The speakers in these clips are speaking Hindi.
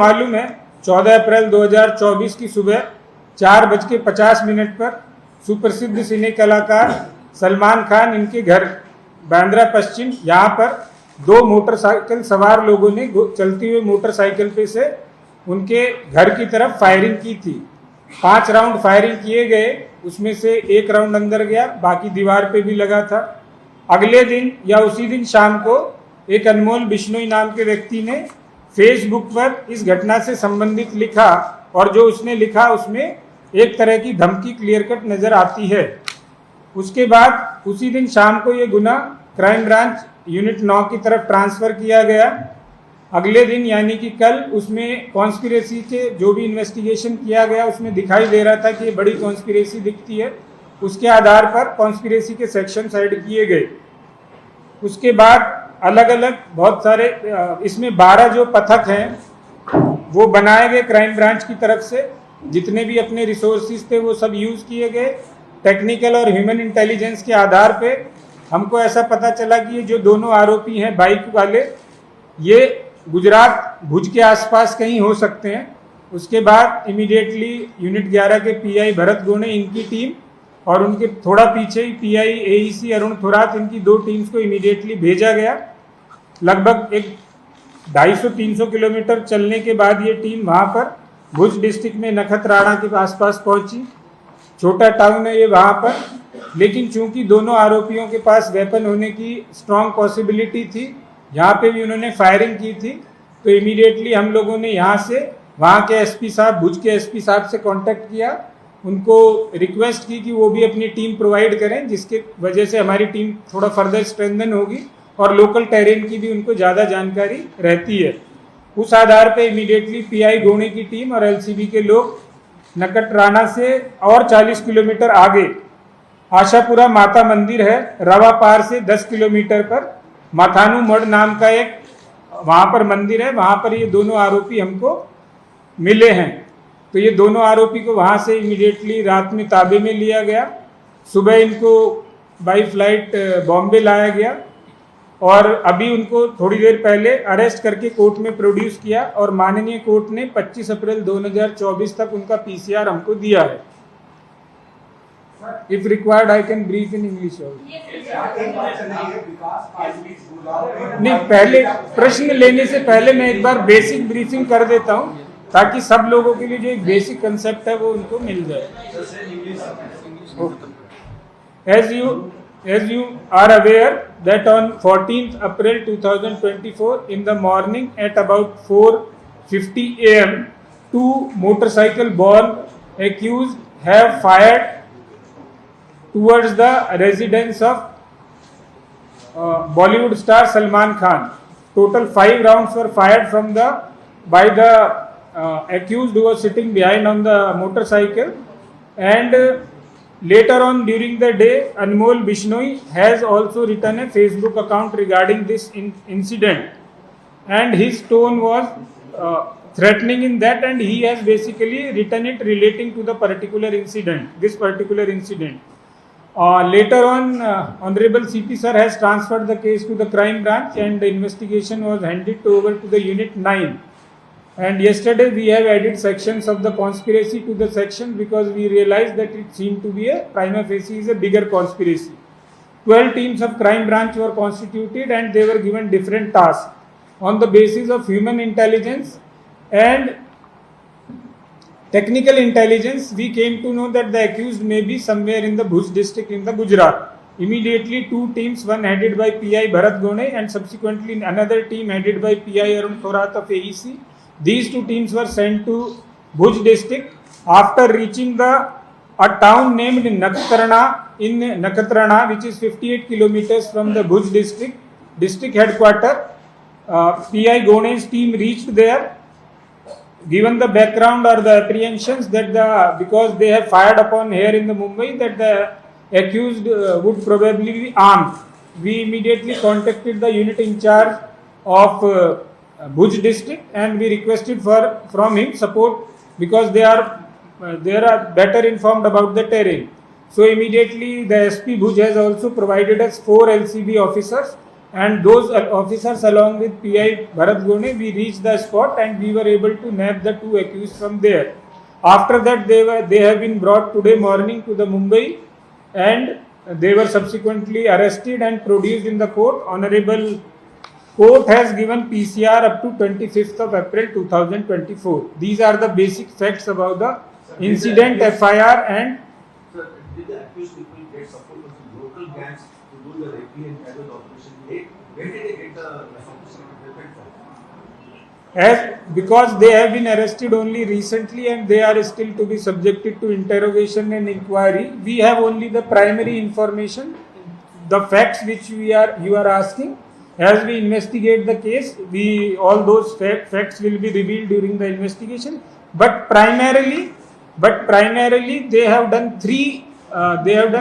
मालूम है 14 अप्रैल 2024 की सुबह 4:50 पर सुप्रसिद्ध सिने कलाकार सलमान खान इनके घर बांद्रा पश्चिम यहाँ पर 2 मोटरसाइकिल सवार लोगों ने चलती हुई मोटरसाइकिल पे से उनके घर की तरफ फायरिंग की थी। 5 राउंड फायरिंग किए गए, उसमें से 1 राउंड अंदर गया, बाकी दीवार पे भी लगा था। अगले दिन या उसी दिन शाम को एक अनमोल बिश्नोई नाम के व्यक्ति ने फेसबुक पर इस घटना से संबंधित लिखा, और जो उसने लिखा उसमें एक तरह की धमकी क्लियर कट नजर आती है। उसके बाद उसी दिन शाम को ये गुना क्राइम ब्रांच यूनिट 9 की तरफ ट्रांसफर किया गया। अगले दिन यानी कि कल उसमें कॉन्स्पिरेसी के जो भी इन्वेस्टिगेशन किया गया उसमें दिखाई दे रहा था कि ये बड़ी कॉन्स्पिरेसी दिखती है। उसके आधार पर कॉन्स्पिरेसी के सेक्शन साइड किए गए। उसके बाद अलग अलग बहुत सारे इसमें 12 जो पथक हैं वो बनाए गए क्राइम ब्रांच की तरफ से। जितने भी अपने रिसोर्सेज थे वो सब यूज़ किए गए। टेक्निकल और ह्यूमन इंटेलिजेंस के आधार पे हमको ऐसा पता चला कि ये जो दोनों आरोपी हैं बाइक वाले, ये गुजरात भुज के आसपास कहीं हो सकते हैं। उसके बाद इमीडिएटली यूनिट 11 के पीआई भरत गोणे, इनकी टीम और उनके थोड़ा पीछे ही पीआई एईसी अरुण थोरात, इनकी 2 टीम्स को इमीडिएटली भेजा गया। लगभग एक 250-300 किलोमीटर चलने के बाद ये टीम वहाँ पर भुज डिस्ट्रिक्ट में नखत्राणा के आसपास पहुंची। छोटा टाउन है ये वहाँ पर, लेकिन चूंकि दोनों आरोपियों के पास वेपन होने की स्ट्रॉन्ग पॉसिबिलिटी थी, यहाँ पे भी उन्होंने फायरिंग की थी, तो इमीडिएटली हम लोगों ने यहाँ से वहाँ के एसपी साहब, भुज के एसपी साहब से कांटेक्ट किया। उनको रिक्वेस्ट की कि वो भी अपनी टीम प्रोवाइड करें, जिसके वजह से हमारी टीम थोड़ा फर्दर स्ट्रेंथन होगी और लोकल टेरेन की भी उनको ज़्यादा जानकारी रहती है। उस आधार पे इमीडिएटली पीआई गोणे की टीम और एलसीबी के लोग नखत्राणा से और 40 किलोमीटर आगे आशापुरा माता मंदिर है, रवा पार से 10 किलोमीटर पर माथानू मठ नाम का एक वहाँ पर मंदिर है, वहाँ पर ये दोनों आरोपी हमको मिले हैं। तो ये दोनों आरोपी को वहाँ से इमीडिएटली रात में ताबे में लिया गया। सुबह इनको बाई फ्लाइट बॉम्बे लाया गया और अभी उनको थोड़ी देर पहले अरेस्ट करके कोर्ट में प्रोड्यूस किया और माननीय कोर्ट ने 25 अप्रैल 2024 तक उनका पीसीआर हमको दिया है। If required, I can brief in English also. नहीं, पहले प्रश्न लेने से पहले मैं एक बार बेसिक ब्रीफिंग कर देता हूँ ताकि सब लोगों के लिए जो एक बेसिक कंसेप्ट है वो उनको मिल जाए। As you are aware that on 14th April 2024 in the morning at about 4:50 AM, 2 motorcycle-borne accused have fired towards the residence of Bollywood star Salman Khan. Total 5 rounds were fired by the accused who was sitting behind on the motorcycle, and later on during the day Anmol Bishnoi has also written a Facebook account regarding this incident, and his tone was threatening in that, and he has basically written it relating to the particular incident, this particular incident. Later on, Honorable CP sir has transferred the case to the crime branch and the investigation was handed over to the unit 9. And yesterday we have added sections of the conspiracy to the section because we realized that it seemed to be a prima facie is a bigger conspiracy. 12 teams of crime branch were constituted and they were given different tasks. On the basis of human intelligence and technical intelligence, we came to know that the accused may be somewhere in the Bhuj district in the Gujarat. Immediately 2 teams, one headed by PI Bharat Gone and subsequently another team headed by PI Arun Thorat of AEC. These 2 teams were sent to Bhuj district. After reaching a town named Nakatrana, which is 58 kilometers from the Bhuj district headquarters, PI Gone's team reached there. Given the background or the apprehensions that because they have fired upon here in the Mumbai, that the accused would probably be armed, we immediately contacted the unit in charge of Bhuj district and we requested from him support because they are better informed about the terrain. So immediately the SP Bhuj has also provided us 4 LCB officers and those officers along with PI Bharat Gone, we reached the spot and we were able to nab the 2 accused from there. After that they have been brought today morning to the Mumbai and they were subsequently arrested and produced in the court. Honorable Court has given PCR up to 25th of April 2024. These are the basic facts about the incident, FIR and. Sir, did the accused people get support from local gangs to do the raping and terror operation? Where did they get the support from? As because they have been arrested only recently and they are still to be subjected to interrogation and inquiry, we have only the primary information, the facts which you are asking. As we investigate the case, all those facts will be revealed during the investigation. But primarily they have done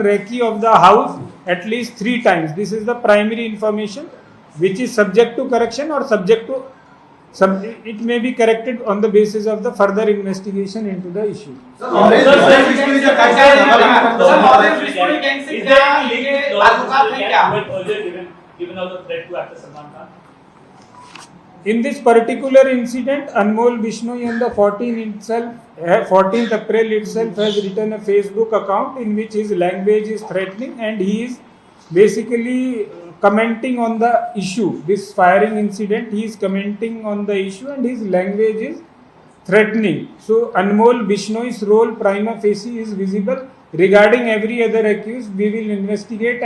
recce of the house at least 3 times. This is the primary information which is subject to correction or subject to it may be corrected on the basis of the further investigation into the issue. Given out the threat to actor Salman Khan? In this particular incident, Anmol Bishnoi on the 14th April itself has written a Facebook account in which his language is threatening and he is basically commenting on the issue. This firing incident, he is commenting on the issue and his language is threatening. So Anmol Bishnoi's role prima facie is visible. Regarding every other accused, we will investigate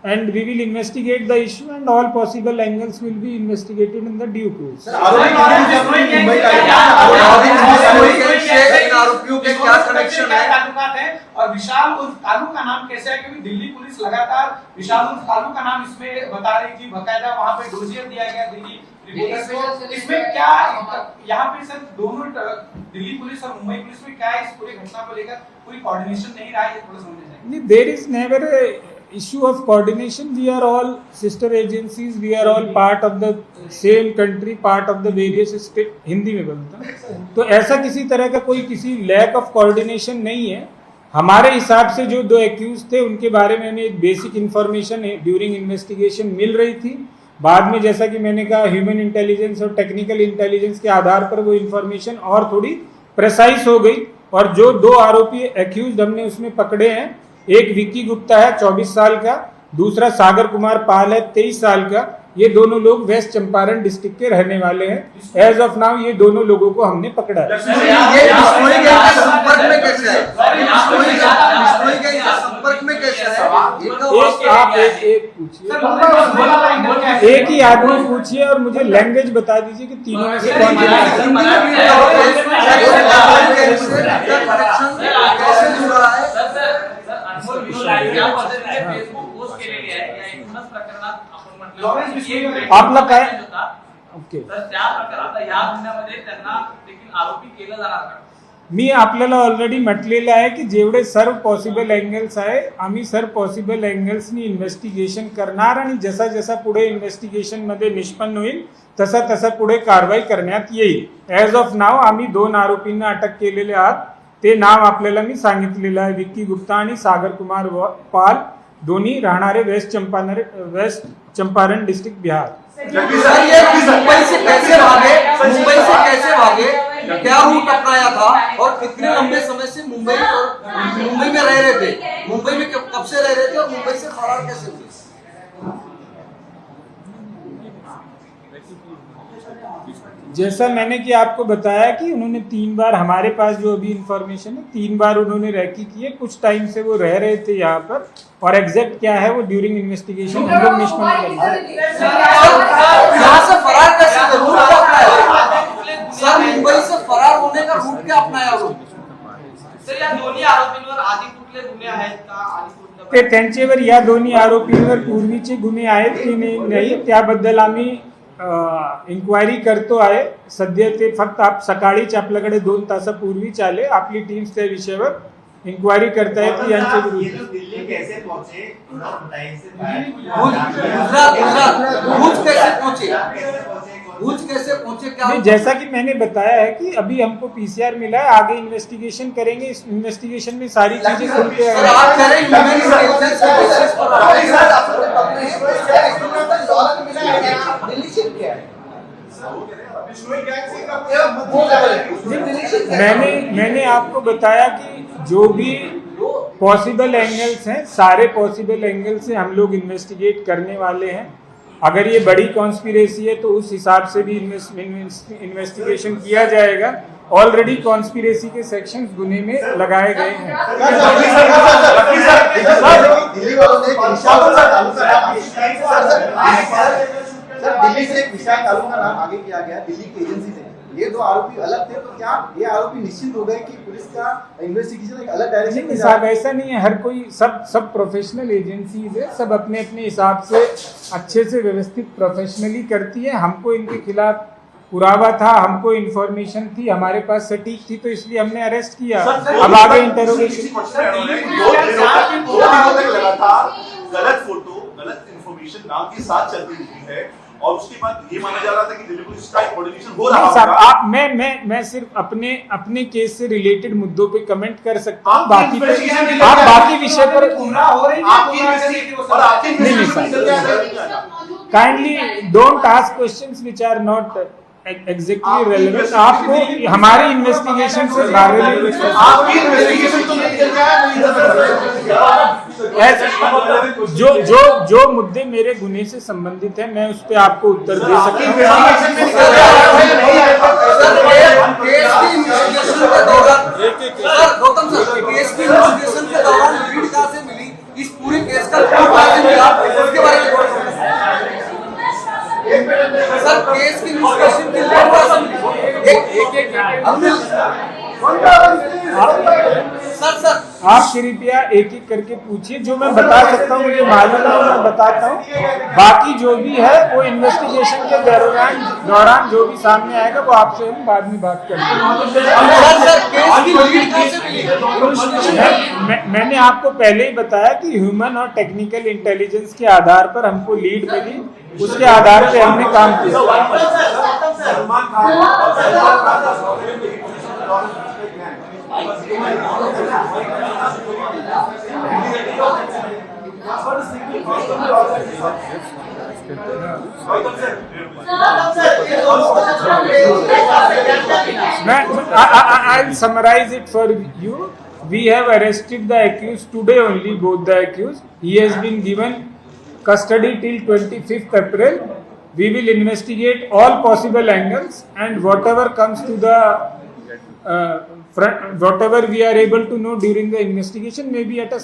and we will investigate the issue and all possible angles will be investigated in the due course. आरोपियों के क्या कनेक्शन है और विशाल उर्फ कालू का नाम कैसे है, क्योंकि दिल्ली पुलिस लगातार विशाल उर्फ कालू का नाम इसमें बता रही थी, बकायदा वहां पे डोजियर दिया गया दिल्ली रिपोर्टर्स को। इसमें क्या यहाँ पे सर दोनों दिल्ली पुलिस और मुंबई पुलिस में क्या इस पूरी घटना को लेकर पूरी कोऑर्डिनेशन नहीं रहा है, थोड़ा समझना चाहिए। There is never a issue of coordination. We are all sister agencies, we are all part of the same country, part of the various state. Hindi में बोलता हूँ, तो ऐसा किसी तरह का कोई किसी लैक ऑफ कोऑर्डिनेशन नहीं है। हमारे हिसाब से जो 2 एक्यूज थे उनके बारे में हमें एक बेसिक इन्फॉर्मेशन ड्यूरिंग इन्वेस्टिगेशन मिल रही थी। बाद में जैसा कि मैंने कहा ह्यूमन इंटेलिजेंस और टेक्निकल इंटेलिजेंस के आधार पर वो इन्फॉर्मेशन और थोड़ी प्रेसाइज हो गई और जो 2 आरोपी एक्यूज हमने उसमें पकड़े हैं, एक विक्की गुप्ता है 24 साल का, दूसरा सागर कुमार पाल है 23 साल का। ये दोनों लोग वेस्ट चंपारण डिस्ट्रिक्ट के रहने वाले हैं। एज ऑफ नाउ ये दोनों लोगों को हमने पकड़ा है। एक ही आदमी पूछिए और मुझे लैंग्वेज बता दीजिए कि तीनों में से कौन आपला काय ओके मी आपल्याला ऑलरेडी म्हटलेलं आहे की जेवढे सर्व पॉसिबल एंगल्स आहे आम्ही सर्व पॉसिबल एंगल्सनी इन्व्हेस्टिगेशन करणार आणि जसा जसा पुढे इन्व्हेस्टिगेशन मध्ये निष्पन्न होईल तसा तसा पुढे कारवाई करण्यात येईल। एज ऑफ नाव आम्ही 2 आरोपींना अटक केलेले आहात। ते नाव आपल्याला मी सांगितलेलं आहे, विक्की गुप्ता आणि सागर कुमार पाल, दोन्ही राहणारे वेस्ट चंपारण डिस्ट्रिक्ट बिहार। मुंबई से कैसे भागे, क्या रूट अपनाया था और कितने लंबे समय से मुंबई में रह रहे थे, मुंबई में कब से रह रहे थे और मुंबई से फरार कैसे हुए? जैसा मैंने कि आपको बताया कि उन्होंने 3 बार हमारे पास जो अभी इंफॉर्मेशन है 3 बार उन्होंने रैकी की है। कुछ टाइम से वो रह रहे थे यहाँ पर और एग्जैक्ट क्या है वो ड्यूरिंग इन्वेस्टिगेशन हम लोग निष्पन्न करेंगे। मुंबई से फरार होने का रूट क्या अपनाया? सर या दोन्ही आरोपींवर आधी कुठले गुन्हे आहेत का? ते त्यांच्यावर या दोन्ही आरोपींवर पूर्वीचे गुन्हे आहेत की नाही त्याबद्दल आम्ही इन्क्वायरी करतो आहे। सध्या ते फक्त सकाळीच आपल्याकडे 2 तासापूर्वीच आले। आपली टीम्स त्या विषयावर इंक्वायरी करतायत की यांच्या विरुद्ध दिल्ली कैसे पहुंचे, भूज कैसे पहुंचे क्या? जैसा कि मैंने बताया है कि अभी हमको पीसीआर मिला है, आगे इन्वेस्टिगेशन करेंगे। इस इन्वेस्टिगेशन में सारी चीजें खुल के डॉलर मिला है दिल्ली शिफ्ट किया है मैंने आपको बताया कि जो भी पॉसिबल एंगल्स हैं, सारे पॉसिबल एंगल से हम लोग इन्वेस्टिगेट करने वाले हैं। अगर ये बड़ी कॉन्स्पिरेसी है तो उस हिसाब से भी इन्वेस्टिगेशन किया जाएगा। ऑलरेडी कॉन्स्पिरेसी के सेक्शंस गुने में लगाए गए हैं। दिल्ली वालों ने दिल्ली से एक विशाल कालू का नाम आगे किया गया दिल्ली की एजेंसी से। ये दो आरोपी अलग थे, तो क्या ये आरोपी निश्चित हो गए कि पुलिस का इन्वेस्टिगेशन एक अलग डायरेक्शन में साहब ऐसा नहीं है। हर कोई सब प्रोफेशनल एजेंसीज है, सब अपने अपने हिसाब से अच्छे से व्यवस्थित प्रोफेशनली करती है। हमको इनके खिलाफ पुरावा था, हमको इन्फॉर्मेशन थी, हमारे पास सटीक थी, तो इसलिए हमने अरेस्ट किया। अब आगे इंटरोगेशन लगातार गलत फोटो गलत इंफॉर्मेशन नाम के साथ चलती रही है और उसके बाद ये माना जा रहा था कि दिल्ली पुलिस का कोऑर्डिनेशन हो रहा साहब, होगा। आप मैं सिर्फ अपने केस से रिलेटेड मुद्दों पे कमेंट कर सकता हूँ। बाकी आप बाकी विषय पर गुमराह हो रही है नहीं kindly don't ask questions which are not exactly relevant. आपको हमारी इन्वेस्टिगेशन से जो मुद्दे मेरे गुने से संबंधित है मैं उस पे आपको उत्तर दे सकता हूँ। गौतम सर, केस की इन्वेस्टिगेशन के दौरान लीड कहां से मिली, इस पूरे केस का क्यों कहां से मिला, उसके बारे में सर, केस की इन्वेस्टिगेशन की लीड कहां से मिली? सर आप कृपया एक एक करके पूछिए। जो मैं बता सकता हूँ, मुझे मालूम है, मैं बताता हूँ। बाकी जो भी है वो इन्वेस्टिगेशन के दौरान जो भी सामने आएगा वो आपसे हम बाद में बात करेंगे। मैंने आपको पहले ही बताया कि ह्यूमन और टेक्निकल इंटेलिजेंस के आधार पर हमको लीड मिली, उसके आधार पे हमने काम किया। Salman Khan I'll summarize it for you. We have arrested the accused today only, both the accused. He has been given custody till 25th April. We will investigate all possible angles and whatever comes to the whatever we are able to know during the investigation, maybe at a